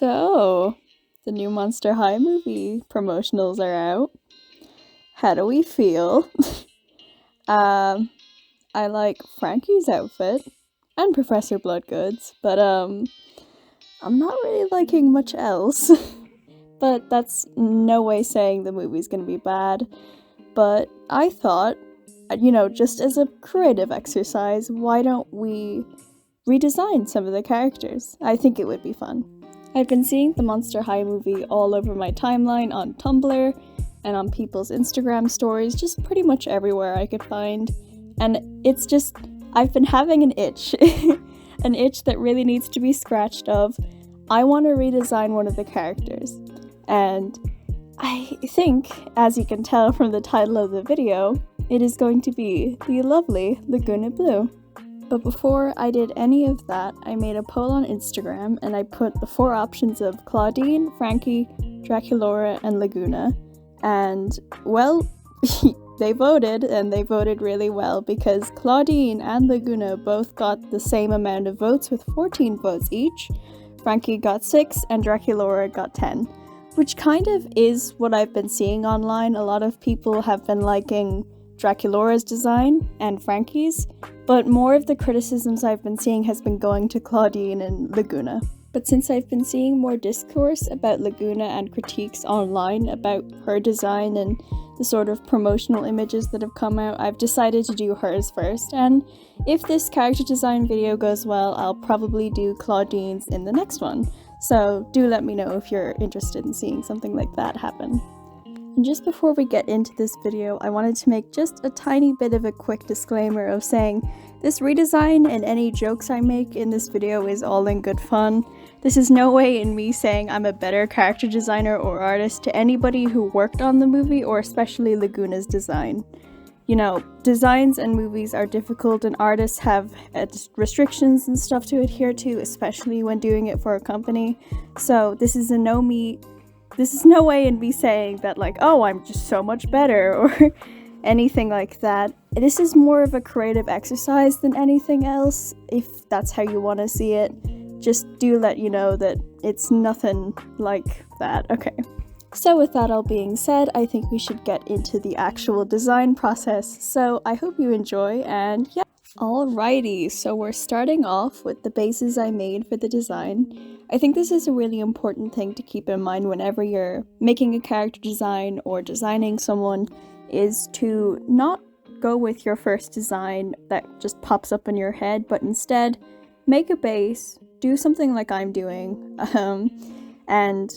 So, the new Monster High movie promotionals are out. How do we feel? I like Frankie's outfit and Professor Bloodgood's, but I'm not really liking much else. But that's no way saying the movie's gonna be bad. But I thought, just as a creative exercise, why don't we redesign some of the characters? I think it would be fun. I've been seeing the Monster High movie all over my timeline on Tumblr and on people's Instagram stories, just pretty much everywhere I could find. And it's just, I've been having an itch, an itch that really needs to be scratched of, I want to redesign one of the characters. And I think, as you can tell from the title of the video, it is going to be the lovely Lagoona Blue. But before I did any of that, I made a poll on Instagram and I put the 4 options of Claudine, Frankie, Draculaura, and Lagoona. And, well, they voted, and they voted really well because Claudine and Lagoona both got the same amount of votes with 14 votes each. Frankie got 6 and Draculaura got 10, which kind of is what I've been seeing online. A lot of people have been liking Draculaura's design and Frankie's, but more of the criticisms I've been seeing has been going to Claudine and Lagoona. But since I've been seeing more discourse about Lagoona and critiques online about her design and the sort of promotional images that have come out, I've decided to do hers first, and if this character design video goes well, I'll probably do Claudine's in the next one. So do let me know if you're interested in seeing something like that happen. And just before we get into this video, I wanted to make just a tiny bit of a quick disclaimer of saying this redesign and any jokes I make in this video is all in good fun. This is no way in me saying I'm a better character designer or artist to anybody who worked on the movie, or especially Lagoona's design. You know, designs and movies are difficult and artists have restrictions and stuff to adhere to, especially when doing it for a company. So this is no way in me saying that like, oh, I'm just so much better or anything like that. This is more of a creative exercise than anything else, if that's how you want to see it. Just do let you know that it's nothing like that, okay? So with that all being said, I think we should get into the actual design process. So I hope you enjoy, and yeah. Alrighty, so we're starting off with the bases I made for the design. I think this is a really important thing to keep in mind whenever you're making a character design or designing someone, is to not go with your first design that just pops up in your head, but instead make a base, do something like I'm doing, and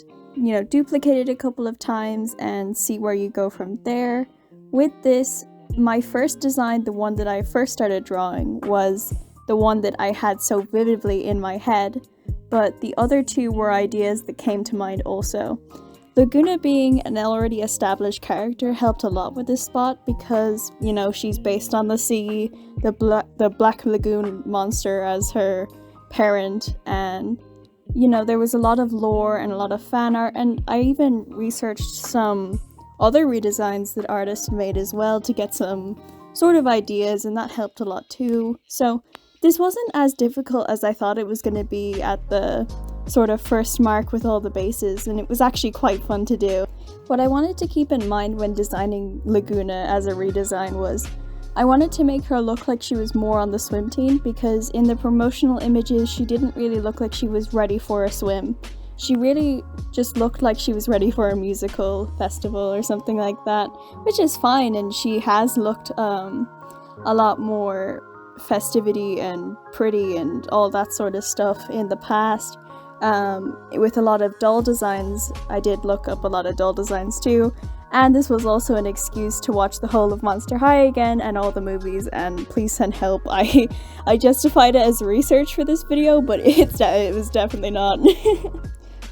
duplicate it a couple of times and see where you go from there. With this, my first design, the one that I first started drawing, was the one that I had so vividly in my head, but the other 2 were ideas that came to mind also. Lagoona being an already established character helped a lot with this spot because, she's based on the sea, the Black Lagoon monster as her parent, and there was a lot of lore and a lot of fan art, and I even researched some other redesigns that artists made as well to get some sort of ideas, and that helped a lot too. So this wasn't as difficult as I thought it was going to be at the sort of first mark with all the bases, and it was actually quite fun to do. What I wanted to keep in mind when designing Lagoona as a redesign was I wanted to make her look like she was more on the swim team, because in the promotional images she didn't really look like she was ready for a swim. She really just looked like she was ready for a musical festival or something like that, which is fine, and she has looked a lot more festivity and pretty and all that sort of stuff in the past. With a lot of doll designs, I did look up a lot of doll designs too, and this was also an excuse to watch the whole of Monster High again and all the movies, and please send help. I justified it as research for this video, but it was definitely not.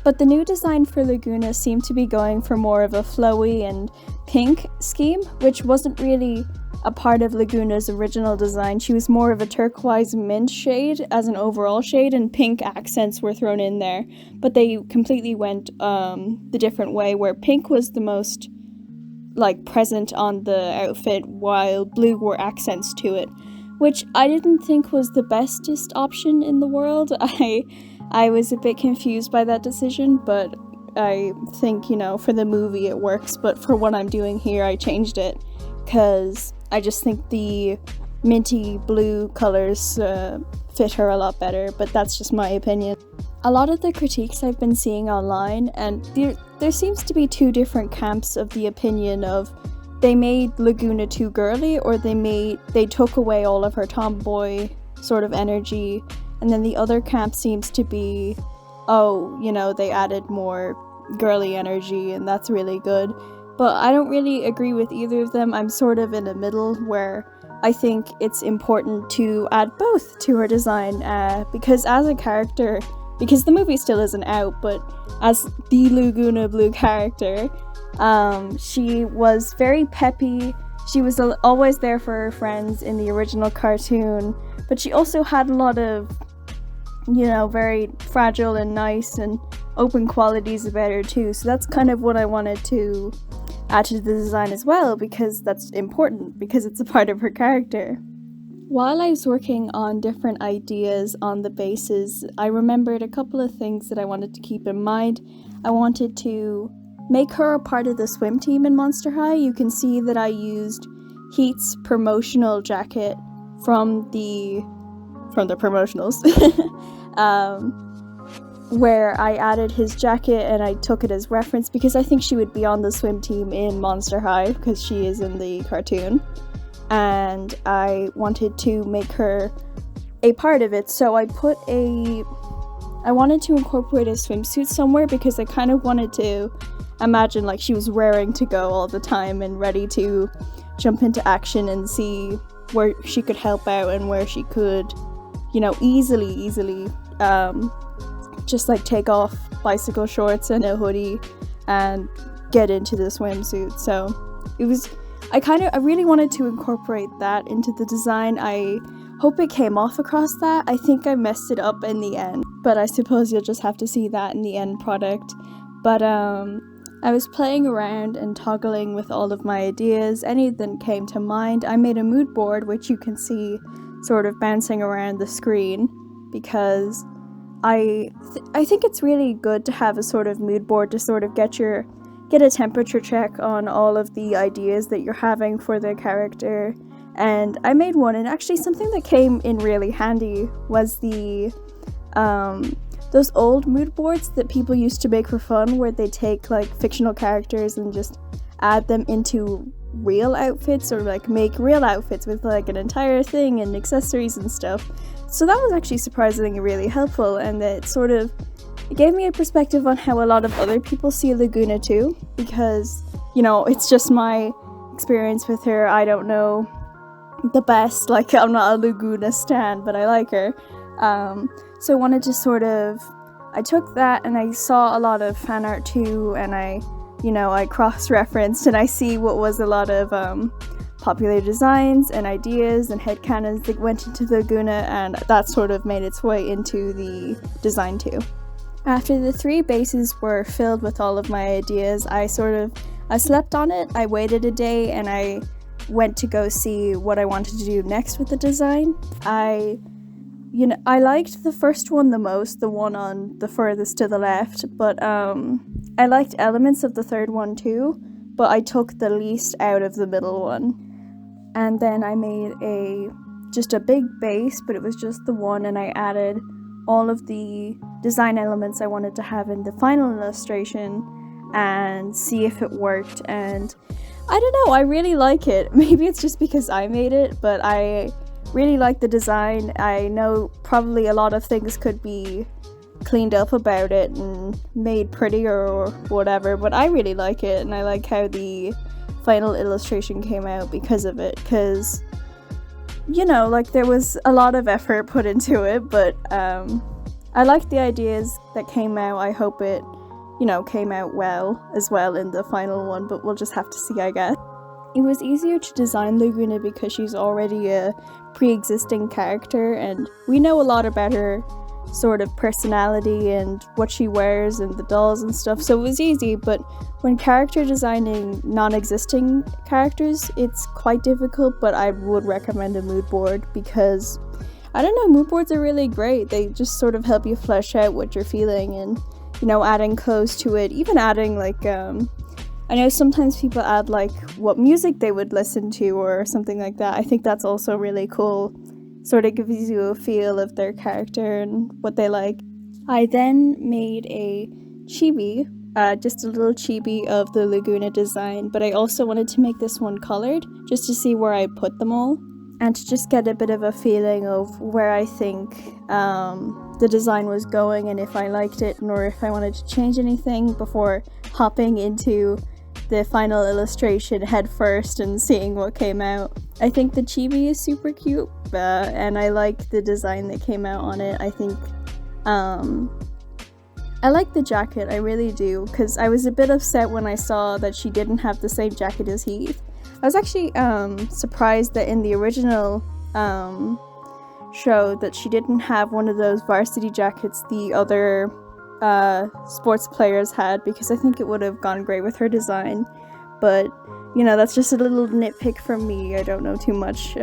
But the new design for Lagoona seemed to be going for more of a flowy and pink scheme, which wasn't really a part of Lagoona's original design. She was more of a turquoise mint shade as an overall shade, and pink accents were thrown in there, but they completely went the different way, where pink was the most present on the outfit while blue were accents to it, which I didn't think was the bestest option in the world. I was a bit confused by that decision, but I think, for the movie it works, but for what I'm doing here, I changed it, because I just think the minty blue colors fit her a lot better, but that's just my opinion. A lot of the critiques I've been seeing online, and there seems to be two different camps of the opinion of they made Lagoona too girly, or they took away all of her tomboy sort of energy, and then the other camp seems to be, they added more girly energy and that's really good. But I don't really agree with either of them. I'm sort of in the middle where I think it's important to add both to her design, because as a character, because the movie still isn't out, but as the Lagoona Blue character, she was very peppy. She was always there for her friends in the original cartoon, but she also had a lot of, very fragile and nice and open qualities about her too. So that's kind of what I wanted to add to the design as well, because that's important, because it's a part of her character. While I was working on different ideas on the bases, I remembered a couple of things that I wanted to keep in mind. I wanted to make her a part of the swim team in Monster High. You can see that I used Heat's promotional jacket from the promotionals, where I added his jacket and I took it as reference because I think she would be on the swim team in Monster High because she is in the cartoon. And I wanted to make her a part of it, so I wanted to incorporate a swimsuit somewhere because I kind of wanted to imagine like she was raring to go all the time and ready to jump into action and see where she could help out and where she could, easily just like take off bicycle shorts and a hoodie and get into the swimsuit. So I really wanted to incorporate that into the design. I hope it came off across that. I think I messed it up in the end, but I suppose you'll just have to see that in the end product. But I was playing around and toggling with all of my ideas. Any of them came to mind. I made a mood board, which you can see sort of bouncing around the screen, because I think it's really good to have a sort of mood board to sort of get a temperature check on all of the ideas that you're having for the character. And I made one, and actually something that came in really handy was the those old mood boards that people used to make for fun, where they take like fictional characters and just add them into real outfits, or like make real outfits with like an entire thing and accessories and stuff. So that was actually surprisingly really helpful, and it gave me a perspective on how a lot of other people see Lagoona too, because, it's just my experience with her. I don't know the best, like I'm not a Lagoona stan, but I like her. So I wanted to I took that and I saw a lot of fan art too, and I cross-referenced and I see what was a lot of popular designs and ideas and headcanons that went into Lagoona, and that sort of made its way into the design too. After the 3 bases were filled with all of my ideas, I slept on it, I waited a day, and I went to go see what I wanted to do next with the design. I liked the first one the most, the one on the furthest to the left, but I liked elements of the third one too, but I took the least out of the middle one. And then I made just a big base, but it was just the one, and I added all of the design elements I wanted to have in the final illustration and see if it worked. And I don't know, I really like it. Maybe it's just because I made it, but I really like the design. I know probably a lot of things could be cleaned up about it and made prettier or whatever, but I really like it, and I like how the final illustration came out because of it, because there was a lot of effort put into it, but I like the ideas that came out. I hope it came out well as well in the final one, but we'll just have to see, I guess. It was easier to design Lagoona because she's already a pre-existing character, and we know a lot about her sort of personality and what she wears and the dolls and stuff, so it was easy. But when character designing non-existing characters, it's quite difficult, but I would recommend a mood board because I don't know, mood boards are really great. They just sort of help you flesh out what you're feeling and, you know, adding clothes to it, even adding like, I know sometimes people add like what music they would listen to or something like that. I think that's also really cool. Sort of gives you a feel of their character and what they like. I then made a chibi, just a little chibi of the Lagoona design, but I also wanted to make this one colored just to see where I put them all and to just get a bit of a feeling of where I think the design was going and if I liked it or if I wanted to change anything before hopping into the final illustration head first and seeing what came out. I think the chibi is super cute and I like the design that came out on it. I think I like the jacket, I really do, because I was a bit upset when I saw that she didn't have the same jacket as Heath. I was actually surprised that in the original show that she didn't have one of those varsity jackets the other sports players had, because I think it would have gone great with her design. But, you know, that's just a little nitpick from me. I don't know too much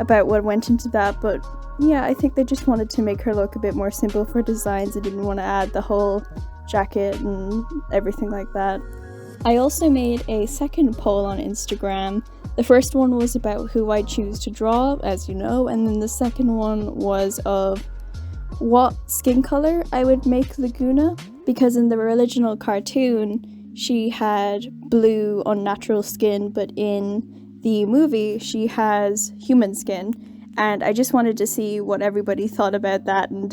about what went into that, but yeah, I think they just wanted to make her look a bit more simple for designs. They didn't want to add the whole jacket and everything like that. I also made a second poll on Instagram. The first one was about who I choose to draw, as you know, and then the second one was of what skin color I would make Lagoona, because in the original cartoon she had blue unnatural skin, but in the movie she has human skin. And I just wanted to see what everybody thought about that, and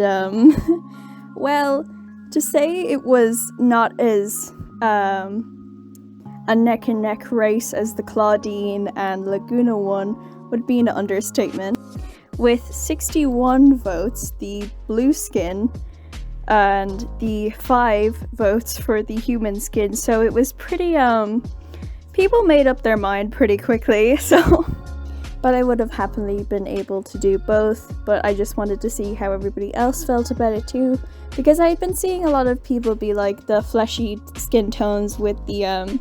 well, to say it was not as a neck and neck race as the Claudine and Lagoona one would be an understatement. With 61 votes, the blue skin, and the 5 votes for the human skin, so it was pretty, people made up their mind pretty quickly, so... But I would have happily been able to do both, but I just wanted to see how everybody else felt about it too, because I had been seeing a lot of people be like the fleshy skin tones with the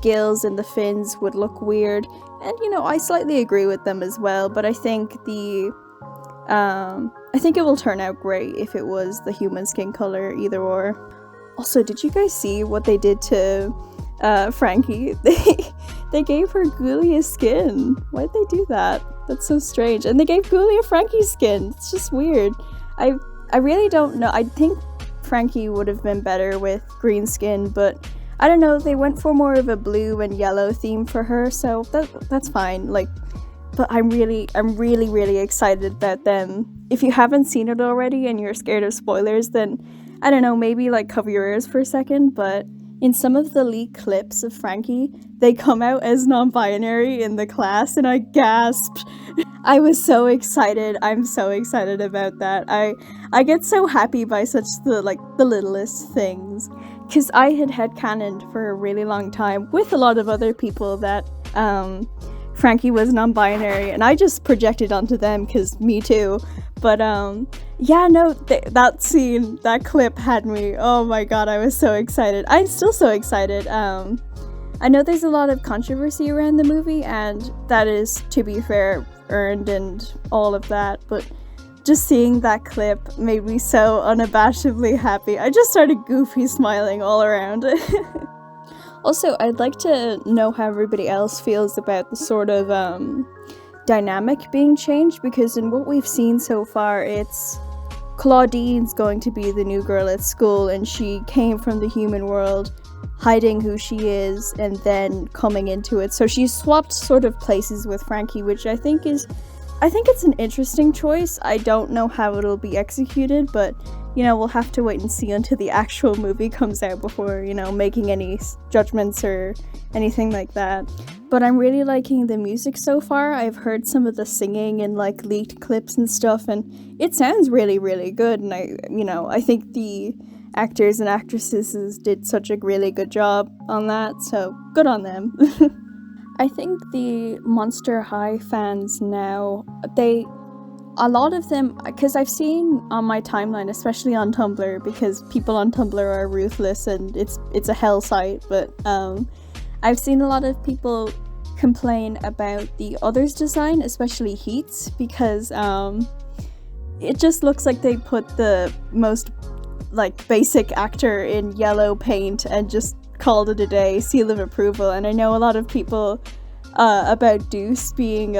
gills and the fins would look weird, and you know, I slightly agree with them as well, but I think I think it will turn out great if it was the human skin color, either or. Also, did you guys see what they did to Frankie? They gave her Ghoulia's skin. Why'd they do that? That's so strange. And they gave Ghoulia Frankie's skin. It's just weird. I really don't know. I think Frankie would have been better with green skin, but I don't know. They went for more of a blue and yellow theme for her, so that's fine. Like, but I'm really excited about them. If you haven't seen it already and you're scared of spoilers, then I don't know. Maybe like cover your ears for a second, but. In some of the leaked clips of Frankie, they come out as non-binary in the class, and I gasped. I was so excited. I'm so excited about that. I get so happy by such the littlest things, because I had headcanoned for a really long time with a lot of other people that Frankie was non-binary, and I just projected onto them because me too. But yeah, no, that scene, that clip had me, oh my god, I was so excited. I'm still so excited. I know there's a lot of controversy around the movie, and that is, to be fair, earned and all of that, but just seeing that clip made me so unabashedly happy. I just started goofy smiling all around. Also, I'd like to know how everybody else feels about the sort of dynamic being changed, because in what we've seen so far, it's Claudine's going to be the new girl at school, and she came from the human world, hiding who she is, and then coming into it. So she's swapped sort of places with Frankie, which I think it's an interesting choice. I don't know how it'll be executed, but you know, we'll have to wait and see until the actual movie comes out before, you know, making any judgments or anything like that. But I'm really liking the music so far. I've heard some of the singing and like leaked clips and stuff, and it sounds really good, and I think the actors and actresses did such a really good job on that, so good on them. I think the Monster High fans now, a lot of them, because I've seen on my timeline, especially on Tumblr, because people on Tumblr are ruthless and it's a hell site, but I've seen a lot of people complain about the others' design, especially Heath's, because it just looks like they put the most like basic actor in yellow paint and just called it a day, seal of approval. And I know a lot of people about Deuce being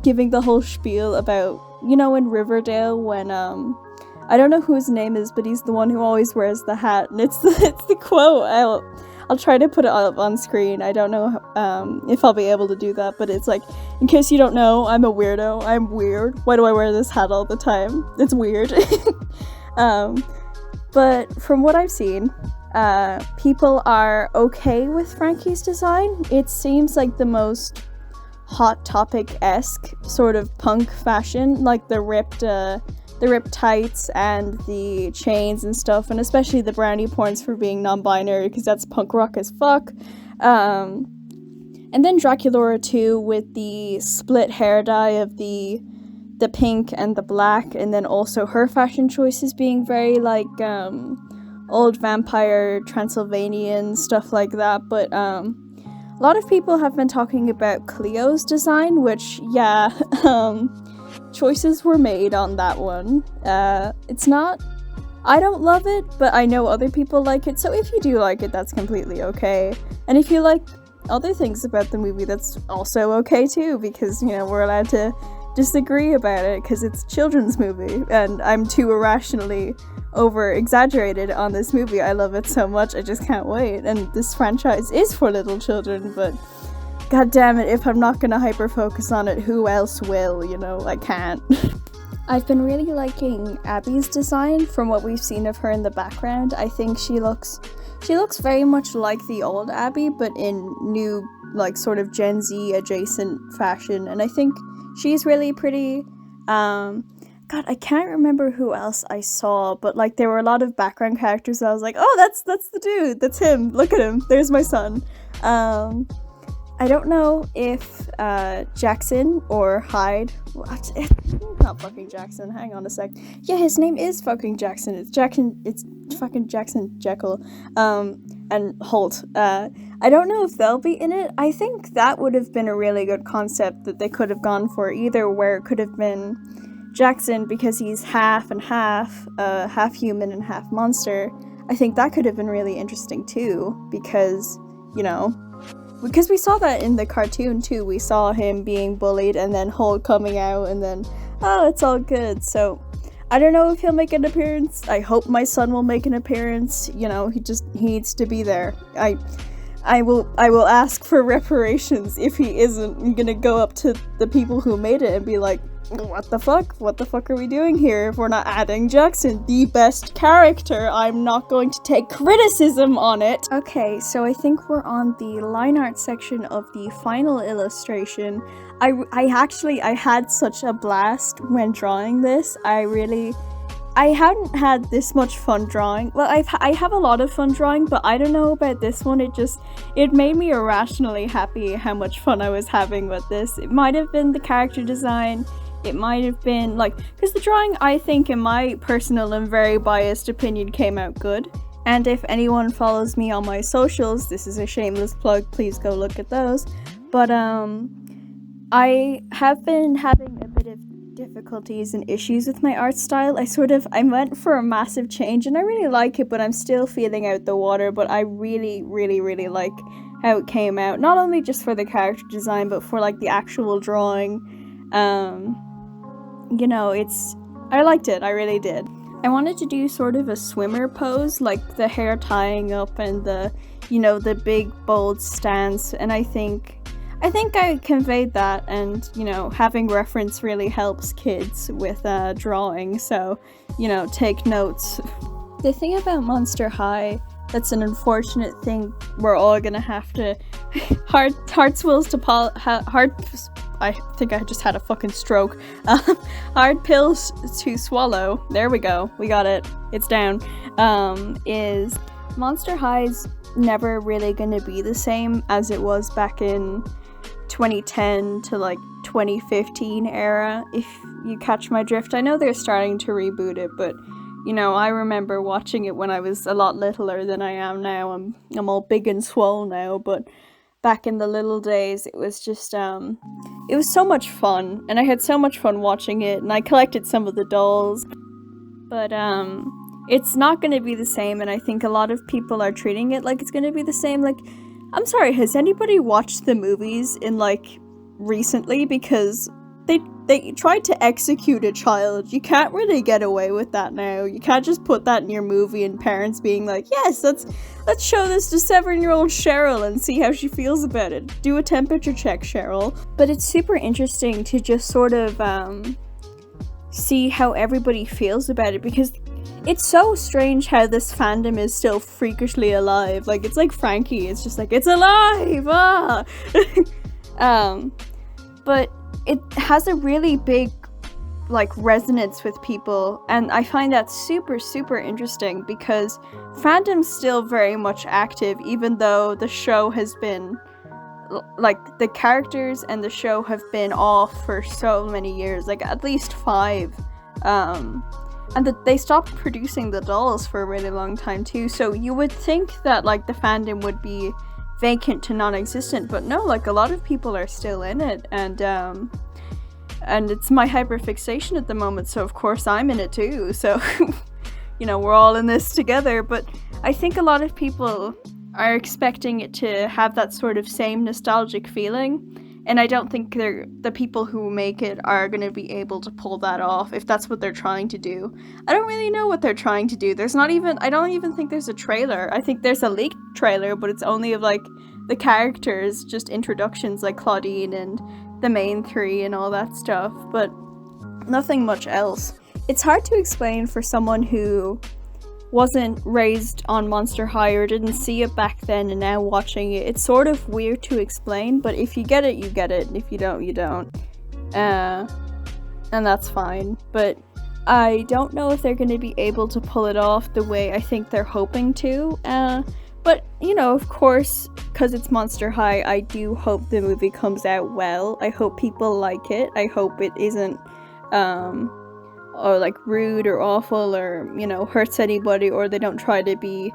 giving the whole spiel about, you know, in Riverdale when I don't know who his name is, but he's the one who always wears the hat, and it's the quote. I'll try to put it up on screen. I don't know if I'll be able to do that, but it's like, in case you don't know, I'm a weirdo. I'm weird. Why do I wear this hat all the time? It's weird. But from what I've seen, people are okay with Frankie's design. It seems like the most Hot Topic-esque sort of punk fashion, like the ripped tights and the chains and stuff, and especially the brownie points for being non-binary, because that's punk rock as fuck. And then Draculaura 2 with the split hair dye of the pink and the black, and then also her fashion choices being very like old vampire Transylvanian stuff like that. But a lot of people have been talking about Cleo's design, which choices were made on that one. It's not, I don't love it, but I know other people like it, so if you do like it, that's completely okay. And if you like other things about the movie, that's also okay too, because, you know, we're allowed to disagree about it because it's a children's movie, and I'm too irrationally over exaggerated on this movie. I love it so much, I just can't wait. And this franchise is for little children, but god damn it, if I'm not gonna hyper focus on it, who else will? You know, I can't. I've been really liking Abby's design from what we've seen of her in the background. I think she looks very much like the old Abby, but in new, like, sort of Gen Z adjacent fashion, and I think she's really pretty. God, I can't remember who else I saw, but like there were a lot of background characters that I was like, oh, that's the dude, that's him, look at him, there's my son. I don't know if Jackson or Hyde, what? It's not fucking Jackson, hang on a sec. Yeah, his name is fucking Jackson, it's fucking Jackson Jekyll, and Holt. I don't know if they'll be in it. I think that would have been a really good concept that they could have gone for, either where it could have been Jackson because he's half and half, half human and half monster. I think that could have been really interesting too, because, you know, because we saw that in the cartoon too. We saw him being bullied and then Holt coming out and then, oh, it's all good. So I don't know if he'll make an appearance. I hope my son will make an appearance. You know, he needs to be there. I will ask for reparations if he isn't. I'm gonna go up to the people who made it and be like, what the fuck? What the fuck are we doing here if we're not adding Jackson, the best character? I'm not going to take criticism on it. Okay, so I think we're on the line art section of the final illustration. I had such a blast when drawing this. I hadn't had this much fun drawing. Well, I have a lot of fun drawing, but I don't know about this one. It made me irrationally happy how much fun I was having with this. It might have been the character design. It might have been, like, because the drawing, I think, in my personal and very biased opinion, came out good. And if anyone follows me on my socials, this is a shameless plug, please go look at those. But, I have been having a bit of difficulties and issues with my art style. I went for a massive change, and I really like it, but I'm still feeling out the water, but I really, really, really like how it came out. Not only just for the character design, but for, like, the actual drawing. You know, I liked it, I really did. I wanted to do sort of a swimmer pose, like the hair tying up and the, you know, the big bold stance, and I think I conveyed that, and, you know, having reference really helps kids with drawing, so, you know, take notes. The thing about Monster High that's an unfortunate thing we're all gonna have to hard I think I just had a fucking stroke. Hard pills to swallow. There we go. We got it. It's down. Is Monster High's never really gonna be the same as it was back in 2010 to like 2015 era, if you catch my drift. I know they're starting to reboot it, but you know, I remember watching it when I was a lot littler than I am now. I'm all big and swole now, but back in the little days, it was just, it was so much fun, and I had so much fun watching it, and I collected some of the dolls, but, it's not gonna be the same, and I think a lot of people are treating it like it's gonna be the same. Like, I'm sorry, has anybody watched the movies in, like, recently? Because they tried to execute a child. You can't really get away with that now. You can't just put that in your movie and parents being like, yes, let's show this to 7-year-old Cheryl and see how she feels about it. Do a temperature check, Cheryl. But it's super interesting to just sort of, see how everybody feels about it, because it's so strange how this fandom is still freakishly alive. Like, it's like Frankie, it's just like, it's alive! Ah! But it has a really big, like, resonance with people, and I find that super, super interesting, because fandom's still very much active, even though the show has been, like, the characters and the show have been off for so many years, like, at least 5, and that they stopped producing the dolls for a really long time too, so you would think that, like, the fandom would be vacant to non-existent, but no, like, a lot of people are still in it, and it's my hyperfixation at the moment, so of course I'm in it too, so, you know, we're all in this together, but I think a lot of people are expecting it to have that sort of same nostalgic feeling, and I don't think the people who make it are going to be able to pull that off, if that's what they're trying to do. I don't really know what they're trying to do. I don't even think there's a trailer. I think there's a leaked trailer, but it's only of, like, the characters, just introductions, like Claudine and the main 3 and all that stuff, but nothing much else. It's hard to explain for someone who wasn't raised on Monster High or didn't see it back then and now watching it. It's sort of weird to explain, but if you get it, you get it, and if you don't, you don't. And that's fine. But I don't know if they're going to be able to pull it off the way I think they're hoping to. But, you know, of course, because it's Monster High, I do hope the movie comes out well. I hope people like it. I hope it isn't, or like rude or awful or, you know, hurts anybody, or they don't try to be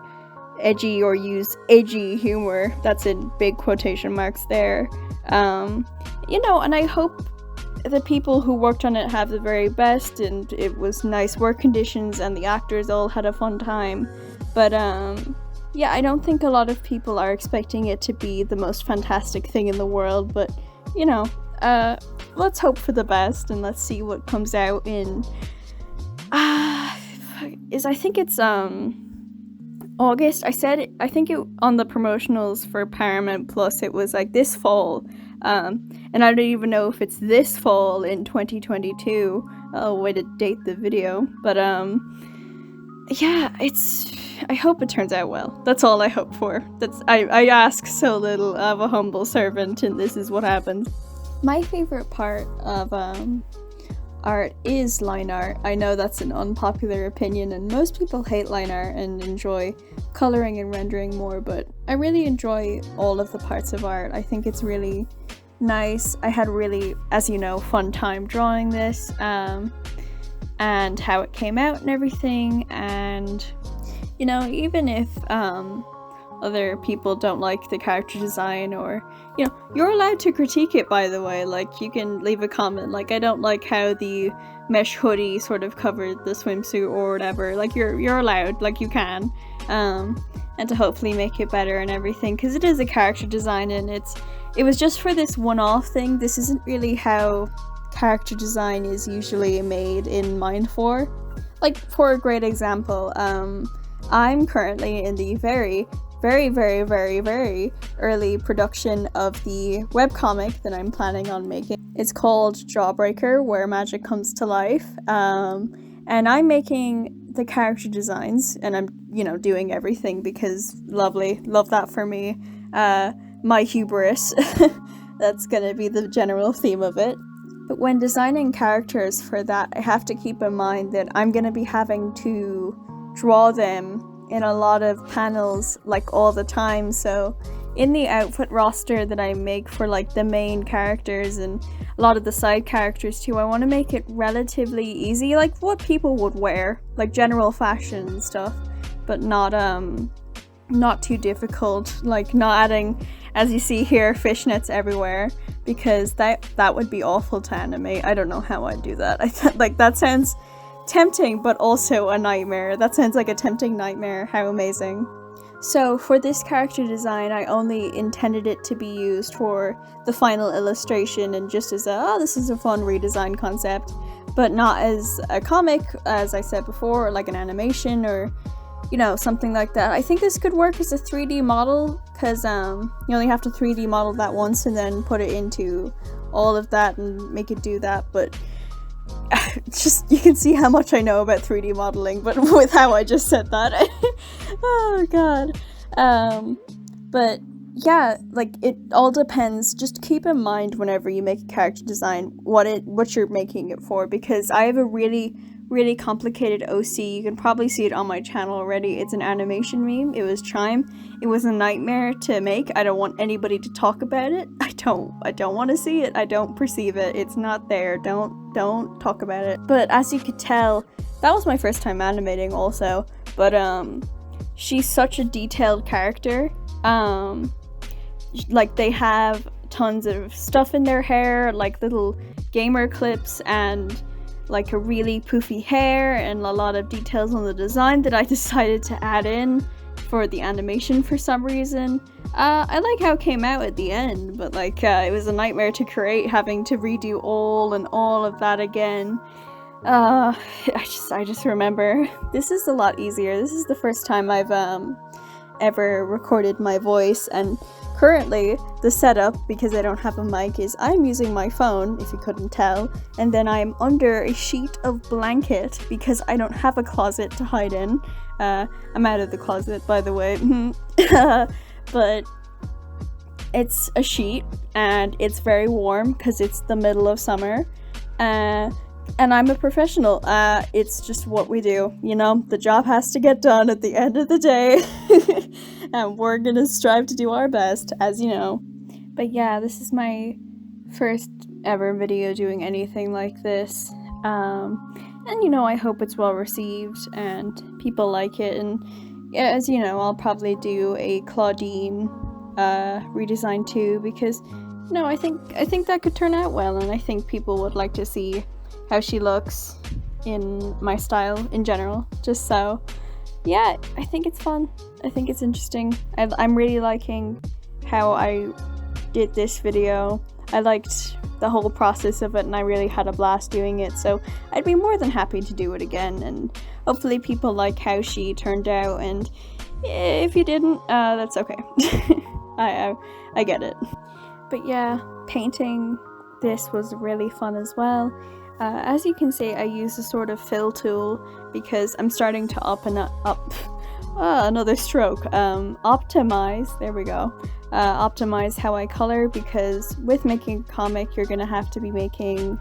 edgy or use edgy humor. That's in big quotation marks there. You know, and I hope the people who worked on it have the very best, and it was nice work conditions and the actors all had a fun time. But yeah, I don't think a lot of people are expecting it to be the most fantastic thing in the world, but, you know, let's hope for the best, and let's see what comes out in, I think it's, August. I think it, on the promotionals for Paramount Plus, it was, like, this fall, and I don't even know if it's this fall in 2022, way to date the video, but, yeah, I hope it turns out well. That's all I hope for. I ask so little of a humble servant, and this is what happens. My favorite part of art is line art. I know that's an unpopular opinion, and most people hate line art and enjoy coloring and rendering more, but I really enjoy all of the parts of art. I think it's really nice. I had a really, as you know, fun time drawing this, and how it came out and everything, and, you know, even if other people don't like the character design, or, you know, you're allowed to critique it, by the way. Like, you can leave a comment, like, I don't like how the mesh hoodie sort of covered the swimsuit or whatever. Like, you're allowed, like, you can, and to hopefully make it better and everything, because it is a character design, and it was just for this one-off thing. This isn't really how character design is usually made in Mind 4. Like, for a great example, I'm currently in the very, very, very, very, very early production of the webcomic that I'm planning on making. It's called Jawbreaker, Where Magic Comes to Life, and I'm making the character designs, and I'm, you know, doing everything because love that for me. My hubris. That's gonna be the general theme of it. But when designing characters for that, I have to keep in mind that I'm gonna be having to draw them in a lot of panels, like, all the time. So in the outfit roster that I make for, like, the main characters and a lot of the side characters too, I want to make it relatively easy, like what people would wear, like general fashion and stuff, but not too difficult, like not adding as you see here, fishnets everywhere, because that would be awful to animate. I don't know how I'd do that. Like, that sounds tempting, but also a nightmare. That sounds like a tempting nightmare. How amazing. So for this character design, I only intended it to be used for the final illustration and just as a, oh, this is a fun redesign concept, but not as a comic, as I said before, or like an animation or, you know, something like that. I think this could work as a 3D model, because you only have to 3D model that once and then put it into all of that and make it do that, but just, you can see how much I know about 3D modeling, but with how I just said that. Oh god. But yeah, like, it all depends. Just keep in mind whenever you make a character design what you're making it for, because I have a really complicated OC. You can probably see it on my channel already. It's an animation meme. It was Chime. It was a nightmare to make. I don't want anybody to talk about it. I don't want to see it. I don't perceive it. It's not there. Don't talk about it. But as you could tell, that was my first time animating also. But she's such a detailed character. Like, they have tons of stuff in their hair, like little gamer clips and like a really poofy hair and a lot of details on the design that I decided to add in for the animation for some reason. I like how it came out at the end, but like it was a nightmare to create, having to redo all of that again. I just remember this is a lot easier. This is the first time I've ever recorded my voice, and currently the setup, because I don't have a mic, is I'm using my phone, if you couldn't tell, and then I'm under a sheet of blanket because I don't have a closet to hide in. I'm out of the closet, by the way. But it's a sheet and it's very warm because it's the middle of summer. And I'm a professional. It's just what we do, you know? The job has to get done at the end of the day. And we're gonna strive to do our best, as you know. But yeah, this is my first ever video doing anything like this. And you know, I hope it's well received and people like it. And yeah, as you know, I'll probably do a Claudine redesign too, because, you know, I think that could turn out well, and I think people would like to see how she looks in my style in general. Just so, yeah, I think it's fun. I think it's interesting. I'm really liking how I did this video. I liked the whole process of it, and I really had a blast doing it, so I'd be more than happy to do it again, and hopefully people like how she turned out, and if you didn't, that's okay. I get it. But yeah, painting this was really fun as well. As you can see, I use a sort of fill tool because I'm starting to another stroke. Optimize, there we go. Optimize how I color, because with making a comic, you're gonna have to be making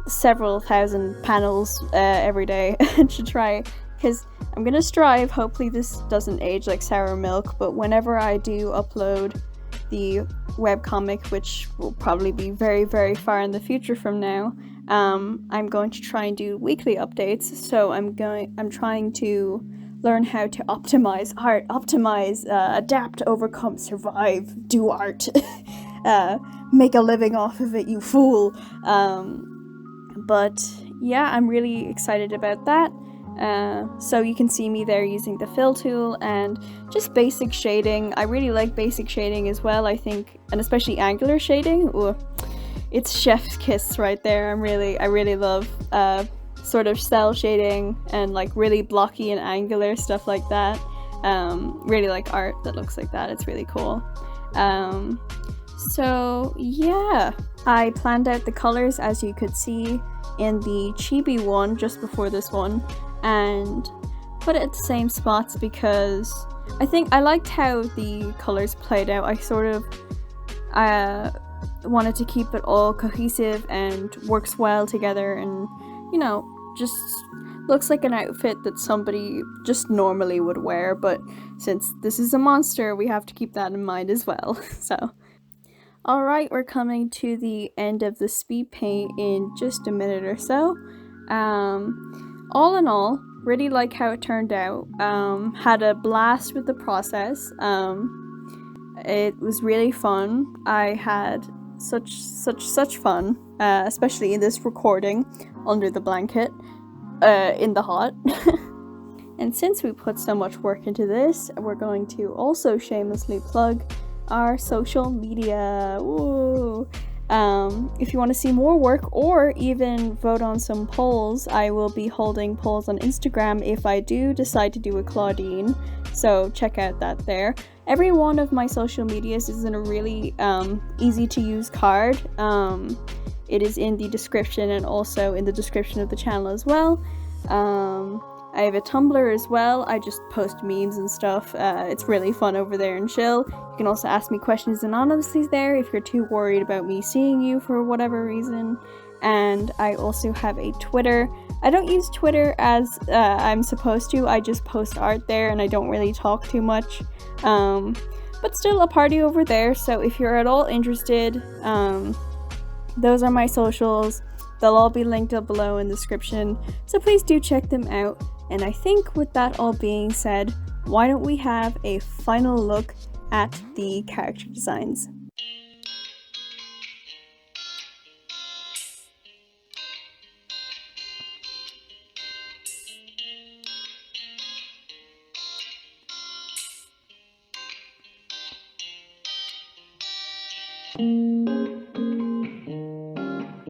several thousand panels every day to try, because I'm gonna strive, hopefully this doesn't age like sour milk, but whenever I do upload the webcomic, which will probably be very, very far in the future from now, I'm going to try and do weekly updates, so I'm trying to learn how to optimize art, adapt, overcome, survive, do art, make a living off of it, you fool. But yeah, I'm really excited about that. So you can see me there using the fill tool and just basic shading. I really like basic shading as well, I think, and especially angular shading. Ooh, it's chef's kiss right there. I really love sort of cell shading and like really blocky and angular stuff like that. Really like art that looks like that. It's really cool. So yeah, I planned out the colors, as you could see in the chibi one just before this one, and put it at the same spots because I think I liked how the colors played out. I sort of wanted to keep it all cohesive and works well together, and, you know, just looks like an outfit that somebody just normally would wear, but since this is a monster, we have to keep that in mind as well. So alright, we're coming to the end of the speed paint in just a minute or so. All in all, really like how it turned out. Had a blast with the process. It was really fun. I had such fun, especially in this recording under the blanket, in the hot. And since we put so much work into this, we're going to also shamelessly plug our social media. Woo! If you want to see more work or even vote on some polls, I will be holding polls on Instagram if I do decide to do a Claudine, so check out that there. Every one of my social medias is in a really easy to use card. It is in the description and also in the description of the channel as well. I have a Tumblr as well. I just post memes and stuff. It's really fun over there and chill. You can also ask me questions anonymously there if you're too worried about me seeing you for whatever reason. And I also have a Twitter. I don't use Twitter as I'm supposed to. I just post art there and I don't really talk too much. But still a party over there. So if you're at all interested, those are my socials. They'll all be linked up below in the description. So please do check them out. And I think with that all being said, why don't we have a final look at the character designs.